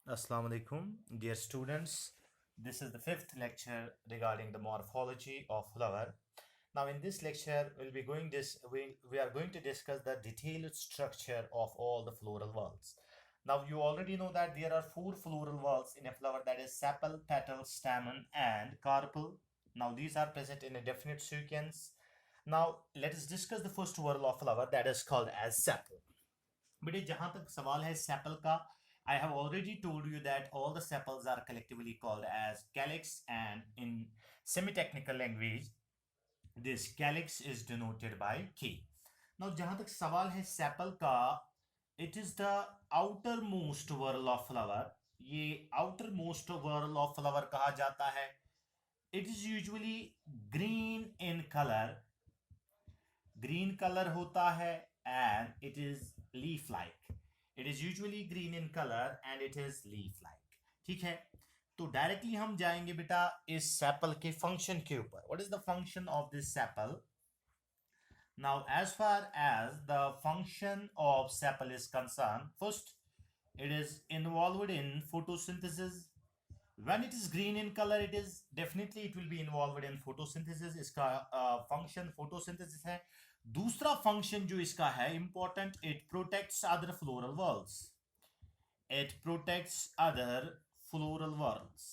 Assalamu alaikum, dear students. This is the fifth lecture regarding the morphology of flower. Now, in this lecture, we are going to discuss the detailed structure of all the floral whorls. Now, you already know that there are four floral whorls in a flower, that is sepal, petal, stamen, and carpel. Now, these are present in a definite sequence. Now, let us discuss the first whorl of flower, that is called as sepal. बेटे जहां तक सवाल है sepal का, I have already told you that all the sepals are collectively called as calyx, and in semi-technical language this calyx is denoted by K. Now जहां तक सवाल है सेपल का, it is the outermost whorl of flower. ये outermost whorl of flower कहा जाता है. It is usually green in color. Green color होता है and it is leaf like. It is usually green in color and it is leaf like. ठीक है, तो directly हम जाएंगे बेटा इस सेपल के फंक्शन के ऊपर. What is the function of this sepal? Now, as far as the function of sepal is concerned, first, it is involved in photosynthesis. When it is green in color, it will be involved in photosynthesis. इसका function photosynthesis है. दूसरा function जो इसका है important, it protects other floral whorls. It protects other floral whorls.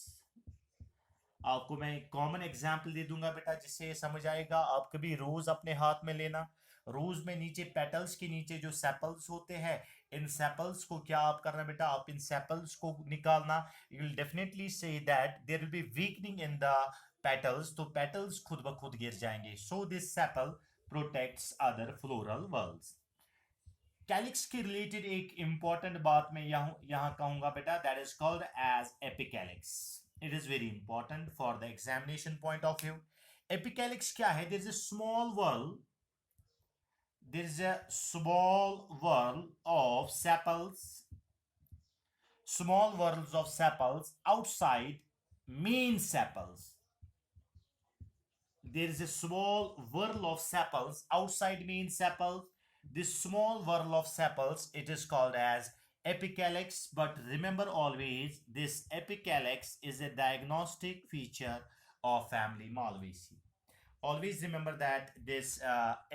आपको मैं common example दे दूंगा बेटा जिससे समझ आएगा. आप कभी रोज अपने हाथ में लेना, रोज में नीचे पेटल्स के नीचे जो सेपल्स होते हैं, इन सेपल्स को क्या आप करना बेटा, आप इन सेपल्स को निकालना. You will definitely see that there will be weakening in the petals, तो पेटल्स खुद ब खुद गिर जाएंगे. So this sepal protects other floral whorls. Calyx के रिलेटेड एक इंपॉर्टेंट बात मैं यहां कहूंगा बेटा, that is called as epicalyx. It is very important for the examination point of view. Epicalyx क्या है? There is a small whorl, there is a small whorl of sepals, small whorls of sepals outside main sepals. There is a small whorl of sepals outside main sepals. This small whorl of sepals, it is called as epicalyx. But remember always, this epicalyx is a diagnostic feature of family Malvaceae. Always remember that this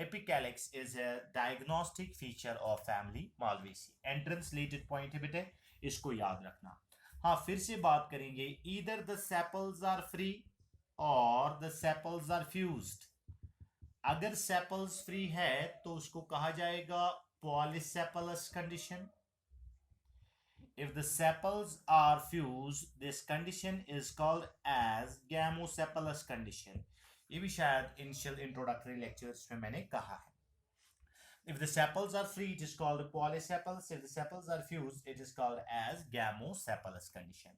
epicalyx is a diagnostic feature of family Malvaceae. Entrance related point है बेटे, इसको याद रखना. हाँ, फिर से बात करेंगे. Either the sepals are free or the sepals are fused. अगर sepals free है तो उसको कहा जाएगा polycephalous condition. If the sepals are fused, this condition is called as gamocephalous condition. ये भी शायद इनिशियल इंट्रोडक्टरी लेक्चर्स में मैंने कहा है. If the sepals are free, it is called polycephalous. If the sepals are fused, it is called as gamocephalous condition.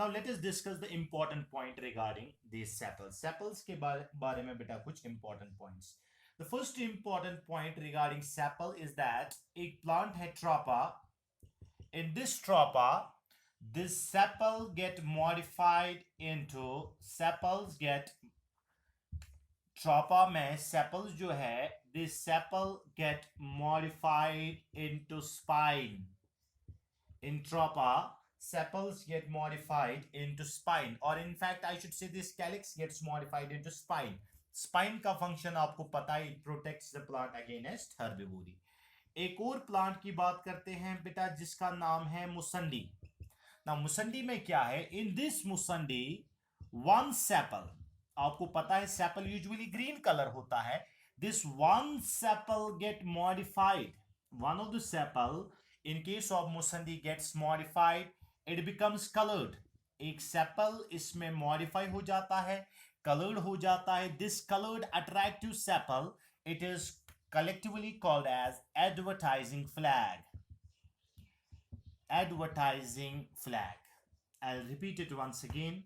Now let us discuss the important point regarding these sepals. Sepals के बारे में बेटा कुछ important points. The first important point regarding sepal is that एक plant है tropa. In this tropa, this sepal get modified into sepals get ट्रोपा में sepals जो है, this sepal get modified into spine. In ट्रोपा sepals get modified into spine, or in fact I should say this calyx gets modified into spine. Spine का function आपको पता है, it protects the plant against herbivore. एक और plant की बात करते हैं बेटा जिसका नाम है मुसंडी. ना मुसंडी में क्या है? In this Mussaenda one sepal, आपको पता है सेपल यूजुअली ग्रीन कलर होता है. This one sepal get modified. One of the sepal in case of Mussaenda gets modified, it becomes coloured. एक सेपल इसमें मॉडिफाई हो जाता है, कलर्ड हो जाता है. This coloured attractive sepal, it is collectively called as advertising flag. Advertising flag. I'll repeat it once again.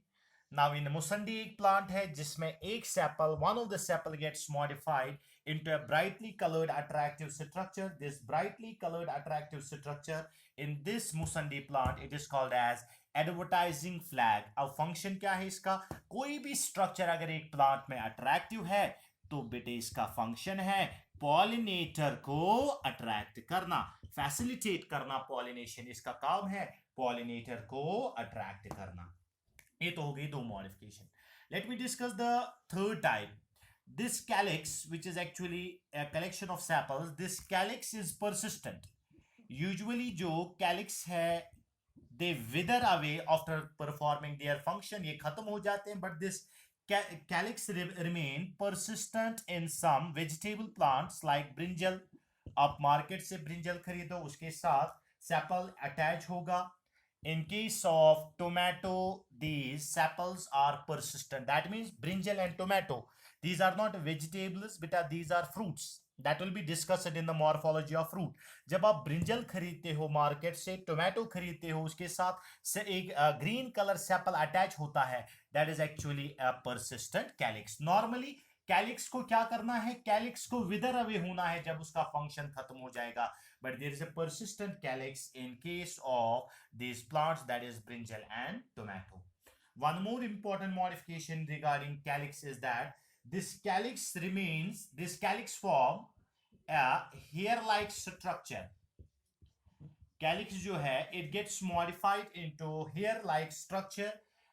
Now in the musandi एक plant है जिसमें एक sepal, one of the sepal gets modified into a brightly colored attractive structure. This brightly colored attractive structure in this musandi plant, it is called as advertising flag. अब function क्या है इसका? कोई भी structure अगर एक plant में attractive है तो बेटे इसका function है पॉलिनेटर को अट्रैक्ट करना. फैसिलिटेट करना पॉलिनेशन, इसका काम है पॉलिनेटर को अट्रैक्ट करना। ये तो हो गई दो modification. Let me discuss the third type, this calyx, which is actually a collection of sepals. This calyx is persistent. Usually जो calyx है, they wither away after performing their function, ये खत्म हो जाते हैं, but this calyx remain persistent in some vegetable plants like brinjal. आप market से brinjal खरीदो, उसके साथ सेपल अटैच होगा। In case of tomato, these sepals are persistent. That means brinjal and tomato, these are not vegetables beta, these are fruits. That will be discussed in the morphology of fruit. जब आप brinjal खरीदते हो market से, tomato खरीदते हो, उसके साथ से एक ग्रीन कलर सेपल अटैच होता है, that is actually a persistent calyx. Normally calyx को क्या करना है, कैलिक्स को विदर अवे होना है जब उसका फंक्शन खत्म हो जाएगा, but there is a persistent calyx in case of these plants, that is brinjal and tomato. One more important modification regarding calyx is that this calyx form a hair-like structure. Calyx जो है, it gets modified into hair-like structure.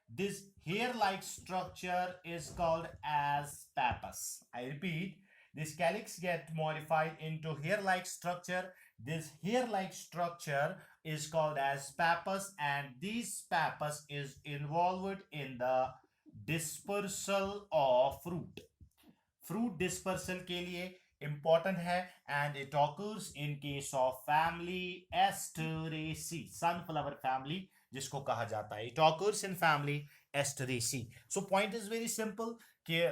This hair-like structure is called as pappus. I repeat, this calyx get modified into hair-like structure. This hair-like structure is called as pappus, and this pappus is involved in the dispersal of fruit. Fruit dispersal के लिए important है, and it occurs in case of family Asteraceae, sunflower family जिसको कहा जाता है, it occurs in family Asteraceae. So point is very simple कि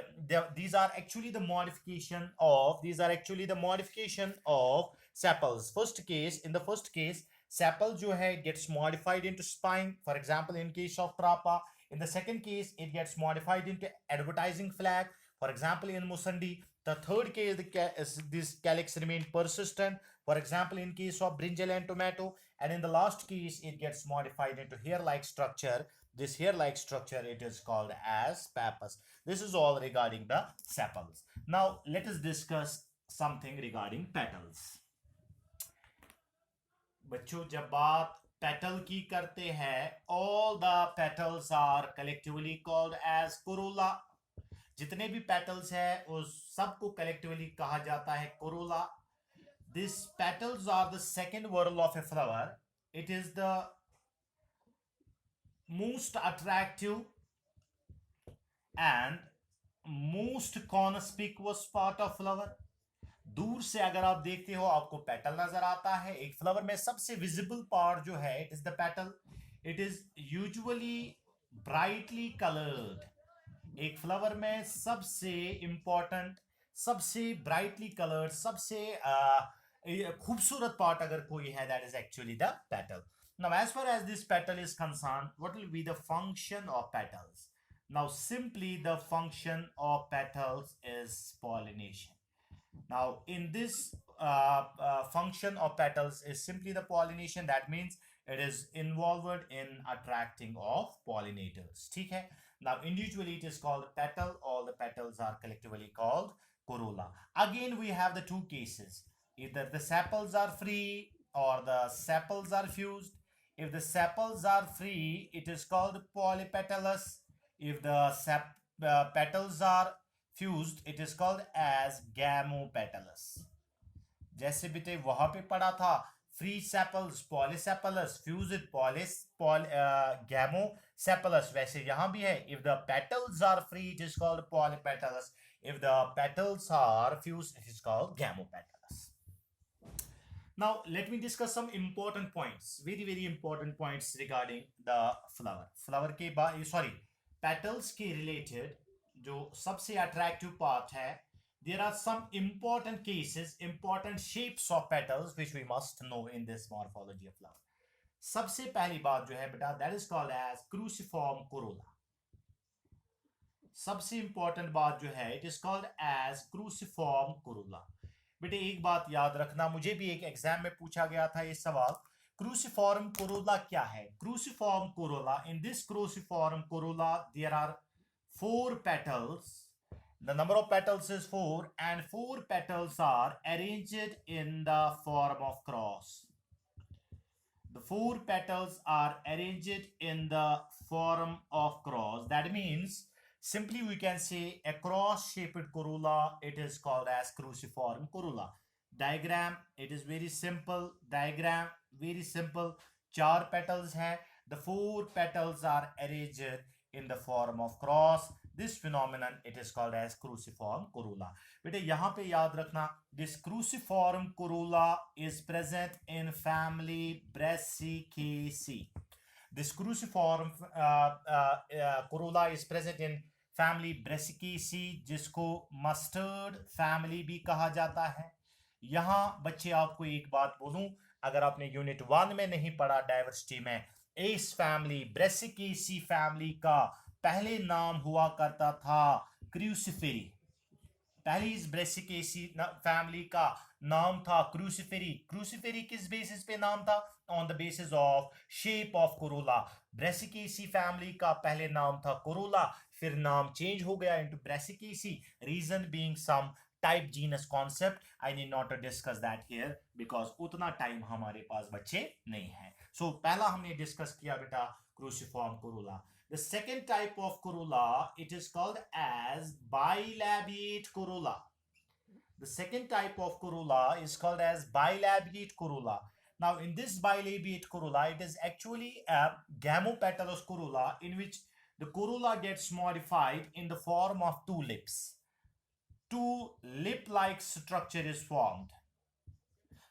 these are actually the modification of sepals. In the first case sepal जो है gets modified into spine, for example in case of trapa. In the second case it gets modified into advertising flag, for example in musandi. The third case this calyx remain persistent, for example in case of brinjal and tomato. And in the last case it gets modified into hair-like structure. This hair-like structure, it is called as pappus. This is all regarding the sepals. Now let us discuss something regarding petals. बच्चों जब बात petal की करते हैं, all the petals are collectively called as corolla. जितने भी petals है उस सबको collectively कहा जाता है corolla. These petals are the second whorl of a flower. It is the most attractive and most conspicuous part of flower. दूर से अगर आप देखते हो आपको पेटल नजर आता है। एक फ्लावर में सबसे विजिबल पार्ट जो है, it is the petal. It is usually brightly coloured. एक फ्लावर में सबसे इंपॉर्टेंट, सबसे ब्राइटली कलर्ड, सबसे खूबसूरत पार्ट अगर कोई है, that is actually the petal. Now as far as this petal is concerned, what will be the function of petals? Now simply the function of petals is pollination. Now in this function of petals is simply the pollination. That means it is involved in attracting of pollinators. ठीक है. Now individually it is called petal. All the petals are collectively called corolla. Again we have the two cases. Either the sepals are free or the sepals are fused. If the sepals are free, it is called polypetalous. If the petals are fused, it is called as gamopetalous. जैसे बेटे वहां पे पढ़ा था, free sepals polysepalous, fused gamocepalous, वैसे यहां भी है. If the petals are free, it is called polypetalous. If the petals are fused, it is called gamopetalous. Now let me discuss some important points, very important points regarding the flower. Flower के बाद petals के related जो सबसे attractive part है, there are some important cases, important shapes of petals which we must know in this morphology of flower. सबसे पहली बात जो है बेटा, that is called as cruciform corolla. सबसे important बात जो है, it is called as cruciform corolla. बेटे एक बात याद रखना, मुझे भी एक एग्जाम में पूछा गया था ये सवाल, क्रूसिफॉर्म कोरोला क्या है? Cruciform corolla, in this cruciform corolla there are 4 petals. The number of petals is 4 and 4 petals are arranged in the form of cross. The four petals are arranged in the form of cross. That means simply we can say a cross shaped corolla, it is called as cruciform corolla. Diagram, it is very simple. Diagram, very simple. चार petals हैं. The four petals are arranged in the form of cross. This phenomenon it is called as cruciform corolla. बेटे यहाँ पे याद रखना, this cruciform corolla is present in family Brassicaceae. This cruciform corolla is present in family Brassicaceae, जिसको mustard family भी कहा जाता है. यहाँ बच्चे आपको एक बात बोलूं, अगर आपने यूनिट 1 में नहीं पढ़ा डाइवर्सिटी में, इस फैमिली ब्रेसिकेसी फैमिली का पहले नाम हुआ करता था क्रूसिफेरी. पहली इस ब्रेसिकेसी फैमिली का नाम था क्रूसिफेरी. क्रूसिफेरी किस बेसिस पे नाम था? On the basis of shape of Corolla. Brassicaceae family का पहले नाम था कोरोला, फिर नाम चेंज हो गया into Brassicaceae. Reason being some type genus concept. I need not to discuss that here because उतना टाइम हमारे पास बच्चे नहीं है. सो पहला हमने डिस्कस किया बेटा क्रूसिफॉर्म Corolla. The second type of corolla, it is called as bilabiate corolla. The second type of corolla is called as bilabiate corolla. Now, in this bilabiate corolla, it is actually a gamopetalous corolla in which the corolla gets modified in the form of two lips. Two lip-like structure is formed.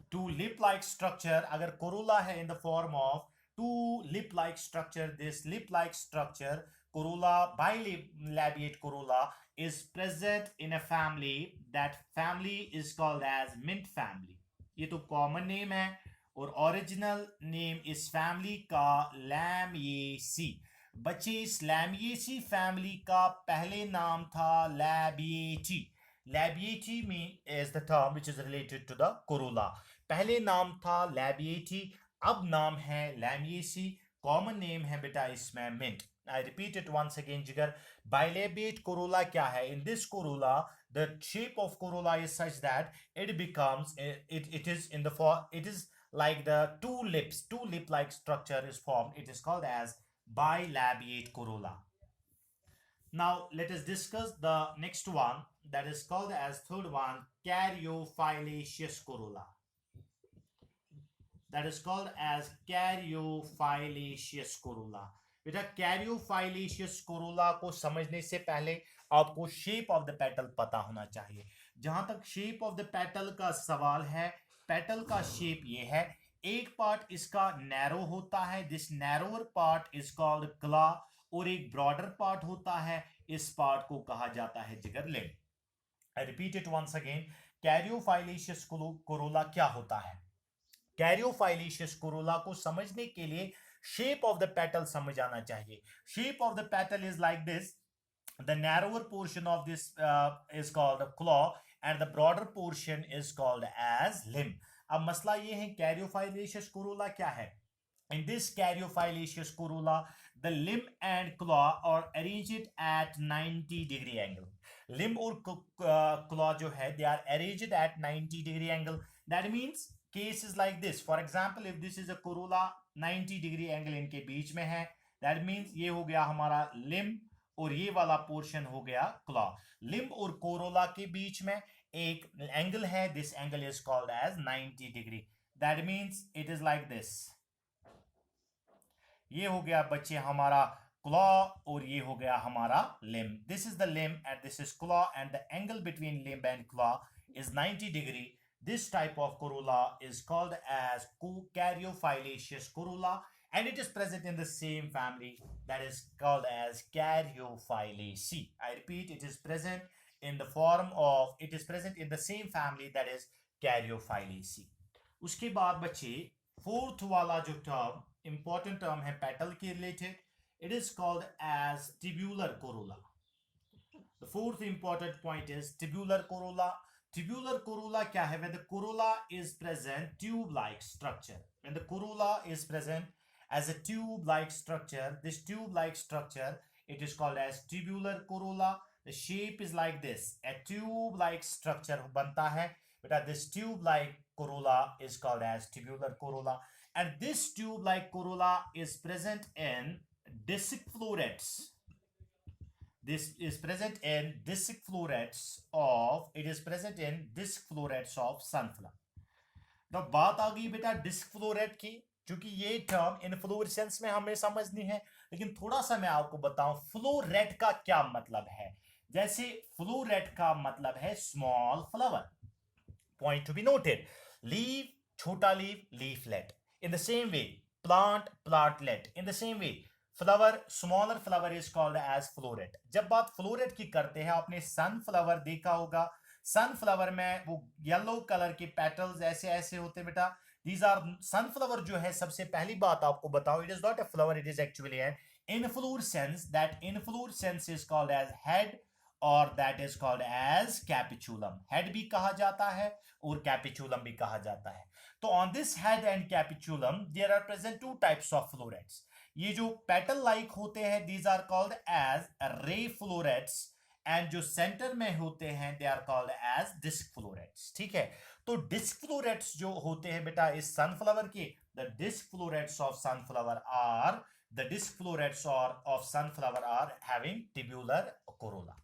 Two lip-like structure, agar corolla hai in the form of two lip-like structure, this lip-like structure corolla, bilabiate corolla, is present in a family. That family is called as mint family. ये तो common name है और original name इस family का Lamiaceae. बच्चे इस Lamiaceae family का पहले नाम था Labiaceae. Labiaceae is the term which is related to the corolla. पहले नाम था Labiaceae, अब नाम है लैमिएसी. कॉमन नेम है बेटा इसमें मिंट. I repeat it once again जिगर. बाइलेबिएट कोरोला क्या है? In this corolla the shape of corolla is such that it becomes it is in the form, it is like the two lips, two lip like structure is formed. It is called as bilabiate corolla. Now let us discuss the next one, that is called as third one, caryophyllaceous corolla. That is called as caryophyllaceous corolla. बेटा caryophyllaceous corolla को समझने से पहले आपको shape of the petal पता होना चाहिए. जहां तक शेप ऑफ द पेटल का सवाल है, पेटल का शेप ये है. एक पार्ट इसका नैरो होता है, this narrower part is called क्ला, और एक ब्रॉडर पार्ट होता है, इस पार्ट को कहा जाता है जिगर limb. I repeat it once again. caryophyllaceous corolla क्या होता है? कैरियोफाइलेशियस कोरोला को समझने के लिए शेप ऑफ द पेटल समझ आना चाहिए. Shape of the petal is like this. The narrower portion of this is called claw and the broader portion is called as limb. अब मसला ये है कैरियोफाइलेशियस कोरोला क्या है? In this caryophyllaceous corolla, the limb and claw are arranged at 90-degree angle. Limb और claw जो है, they are arranged at 90-degree angle. That means case is like this. For example, if this is a corolla, 90-degree angle इनके बीच में है. That means ये हो गया हमारा limb और ये वाला पोर्शन हो गया claw. Limb और corolla के बीच में एक एंगल है. This angle is called as 90-degree. That means it is like this. ये हो गया बच्चे हमारा क्लॉ और ये हो गया हमारा limb. This is the limb and this is claw and the angle between limb and claw is 90 degree. This type of corolla is called as caryophyllaceous corolla and it is present in the same family, that is called as Caryophyllaceae. I repeat, it is present in the same family, that is Caryophyllaceae. उसके बाद बच्चे fourth वाला जो term important term है petal के related, it is called as tubular corolla. The fourth important point is tubular corolla. Tubular corolla क्या है? When the corolla is present tube-like structure. When the corolla is present as a tube-like structure, this tube-like structure, it is called as tubular corolla. The shape is like this. A tube-like structure बनता है. But this tube-like corolla is called as tubular corolla. and this tube like corolla is present in disc florets. This is present in disc florets of, it is present in disc florets of sunflower. तो बात आ गई बेटा disc floret की, क्योंकि ये term inflorescence में हमें समझनी है, लेकिन थोड़ा सा मैं आपको बताऊं फ्लोरेट का क्या मतलब है। जैसे फ्लोरेट का मतलब है small flower, point to be noted, leave छोटा leave, leaflet. In the same way plant, plantlet. In the same way flower, smaller flower is called as floret. जब बात फ्लोरेट की करते हैं, आपने सनफ्लावर देखा होगा, सनफ्लावर में वो येलो कलर के पेटल्स ऐसे ऐसे होते हैं बेटा, दीज आर सनफ्लावर। जो है सबसे पहली बात आपको बताओ, it is not a flower, it is actually an inflorescence. That inflorescence is called as head और that is called as capitulum. Head भी कहा जाता है और कैपिचुलम भी कहा जाता है। तो on this head and capitulum there are present two types of florets. ये जो पेटल लाइक होते हैं these are called as ray florets, and जो सेंटर में होते हैं they are called as disc florets. ठीक है, तो डिस्क फ्लोरेट्स जो होते हैं बेटा इस सनफ्लावर के, the disc florets of sunflower are, the disc florets of sunflower are having tubular corolla.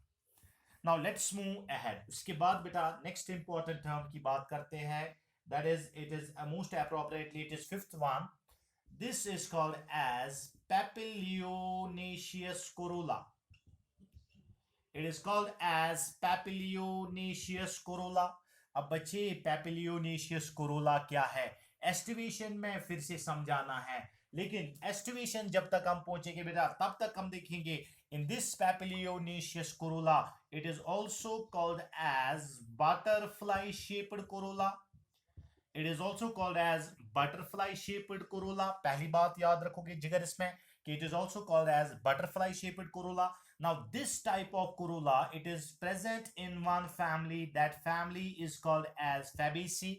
Now let's move ahead. उसके बाद बेटा नेक्स्ट इंपॉर्टेंट टर्म की बात करते हैं, that is, it is most appropriately it is fifth one. This is called as papilionaceous corolla. It is called as papilionaceous corolla. अब बच्चे papilionaceous corolla क्या है, एस्टिवेशन में फिर से समझाना है, लेकिन एस्टिवेशन जब तक हम पहुंचेंगे बेटा तब तक हम देखेंगे in this papilionaceous corolla it is also called as butterfly shaped corolla. It is also called as butterfly shaped corolla. पहली बात याद रखोगे जिगर इसमें कि it is also called as butterfly shaped corolla. Now this type of corolla, it is present in one family. That family is called as Fabaceae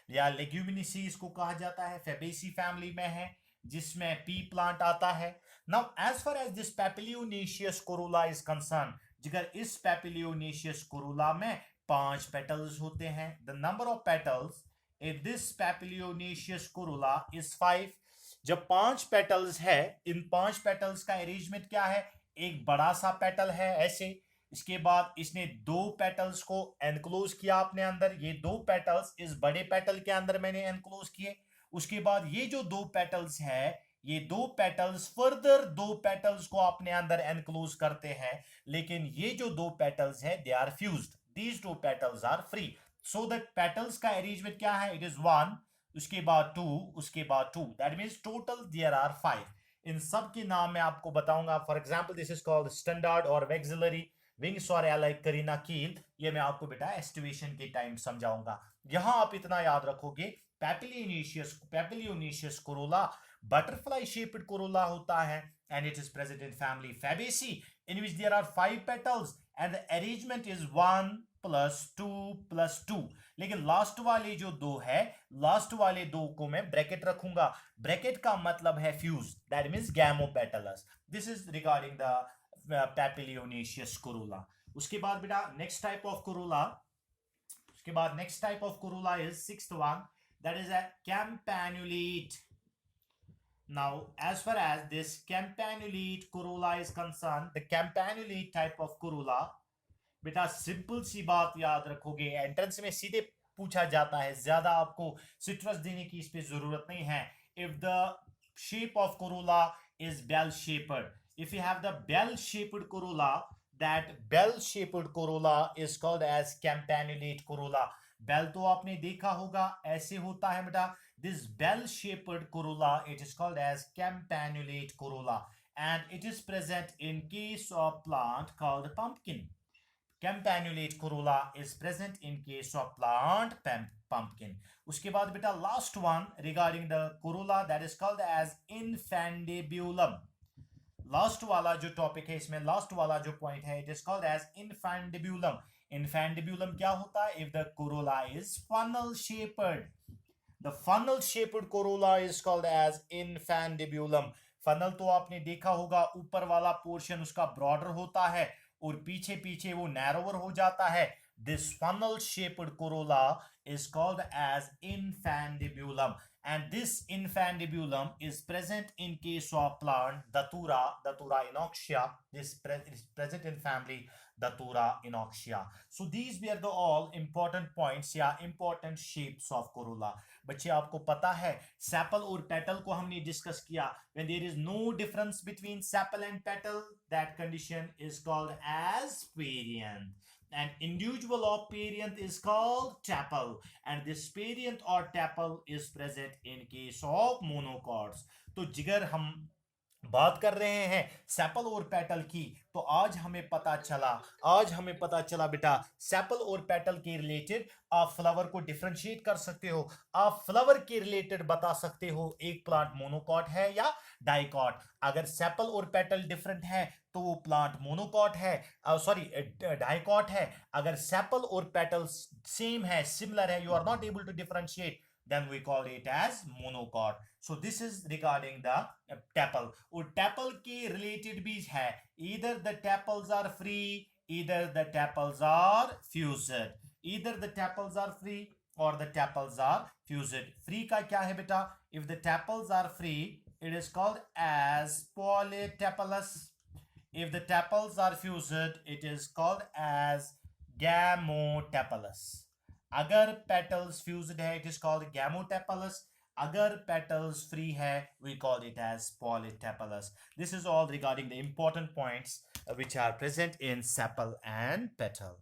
या Leguminaceae इसको कहा जाता है। Fabaceae family में है जिसमें pea plant आता है। Now as far as this papilionaceous corolla is concerned, जिगर इस papilionaceous corolla में 5 petals होते हैं। The number of petals in this papilionaceous corolla is 5। जब 5 पेटल्स है, इन 5 पेटल्स का अरेंजमेंट क्या है, एक बड़ा सा पेटल है ऐसे, इसके बाद इसने 2 पेटल्स को एनक्लोज किया अपने अंदर, ये 2 पेटल्स इस बड़े पेटल के अंदर मैंने एनक्लोज किए। उसके बाद ये जो 2 पेटल्स है, ये 2 पेटल्स फर्दर 2 पेटल्स को अपने अंदर एनक्लोज करते हैं, लेकिन ये जो 2 पेटल्स है they are fused, these 2 petals are free. So that petals का अरेंजमेंट क्या है, इट इज 1, उसके बाद 2, उसके बाद 2, that means total there are 5। इन सब के नाम मैं आपको बताऊंगा। For example this is called standard और वैक्सिलरी विंग्स और एलाइक करीना कील, ये मैं आपको बेटा एस्टिवेशन के टाइम समझाऊंगा। यहां आप इतना याद रखोगे, papilionaceous corolla butterfly shaped corolla होता है, and it is present in family fabaceae in which there are 5 petals and the arrangement is 1 + 2 लेकिन लास्ट वाले जो 2 है, लास्ट वाले 2 को मैं ब्रैकेट रखूंगा। ब्रैकेट का मतलब है fuse, that means gamopetalous. This is regarding the papilionaceous corolla. उसके बाद बेटा नेक्स्ट टाइप ऑफ कोरोला, उसके बाद next type of corolla is sixth one, that is a campanulate. Now, as far as this campanulate corolla is concerned, the campanulate type of corolla, बेटा simple सी बात याद रखोगे, entrance में सीधे पूछा जाता है, ज्यादा आपको सिट्रस देने की इस पे जरूरत नहीं है। If the shape of corolla is bell shaped, if you have the bell shaped corolla, that bell shaped corolla is called as campanulate corolla. Bell तो आपने देखा होगा ऐसे होता है बेटा, this bell shaped corolla, it is called as campanulate corolla, and it is present in case of plant called pumpkin. Campanulate corolla is present in case of plant pumpkin. उसके बाद बेटा last one regarding the corolla, that is called as infundibulum. Last वाला जो topic है इसमें, last वाला जो point है, it is called as infundibulum. infundibulum क्या होता है, if the corolla is funnel shaped, the funnel shaped corolla is called as infundibulum. Funnel तो आपने देखा होगा, ऊपर वाला पोर्शन उसका ब्रॉडर होता है और पीछे पीछे वो नैरोवर हो जाता है। This funnel shaped corolla is called as infundibulum, and this infundibulum is present in case of plant Datura inoxia. This is present in family Datura inoxia. So these were the all important points या important shapes of corolla. बच्चे आपको पता है sepal और petal को हमने discuss किया. when there is no difference between sepal and petal, that condition is called as perianth. An individual of perianth is called tepal, and this perianth or tepal is present in case of monocots. तो जिगर हम बात कर रहे हैं sepal और petal की, तो आज हमें पता चला बेटा सेपल और पेटल के रिलेटेड आप फ्लावर को डिफरेंशिएट कर सकते हो. आप फ्लावर के रिलेटेड बता सकते हो एक प्लांट मोनोकॉट है या डाइकॉट. अगर सेपल और पेटल डिफरेंट है तो वो प्लांट मोनोकॉट है, सॉरी डाइकॉट है. अगर सेपल और पेटल सेम है, सिमिलर है, you are not able to differentiate, then we call it as monocot. So this is regarding the tepal. और tepal के related भी है, either the tepals are free, either the tepals are fused. Either the tepals are free or the tepals are fused. Free का क्या है बेटा? If the tepals are free, it is called as polytepalous. If the tepals are fused, it is called as gamotepalous. अगर petals fused है, it is called gamotepalous. अगर petals free है, we call it as polytepalous. This is all regarding the important points which are present in sepal and petal.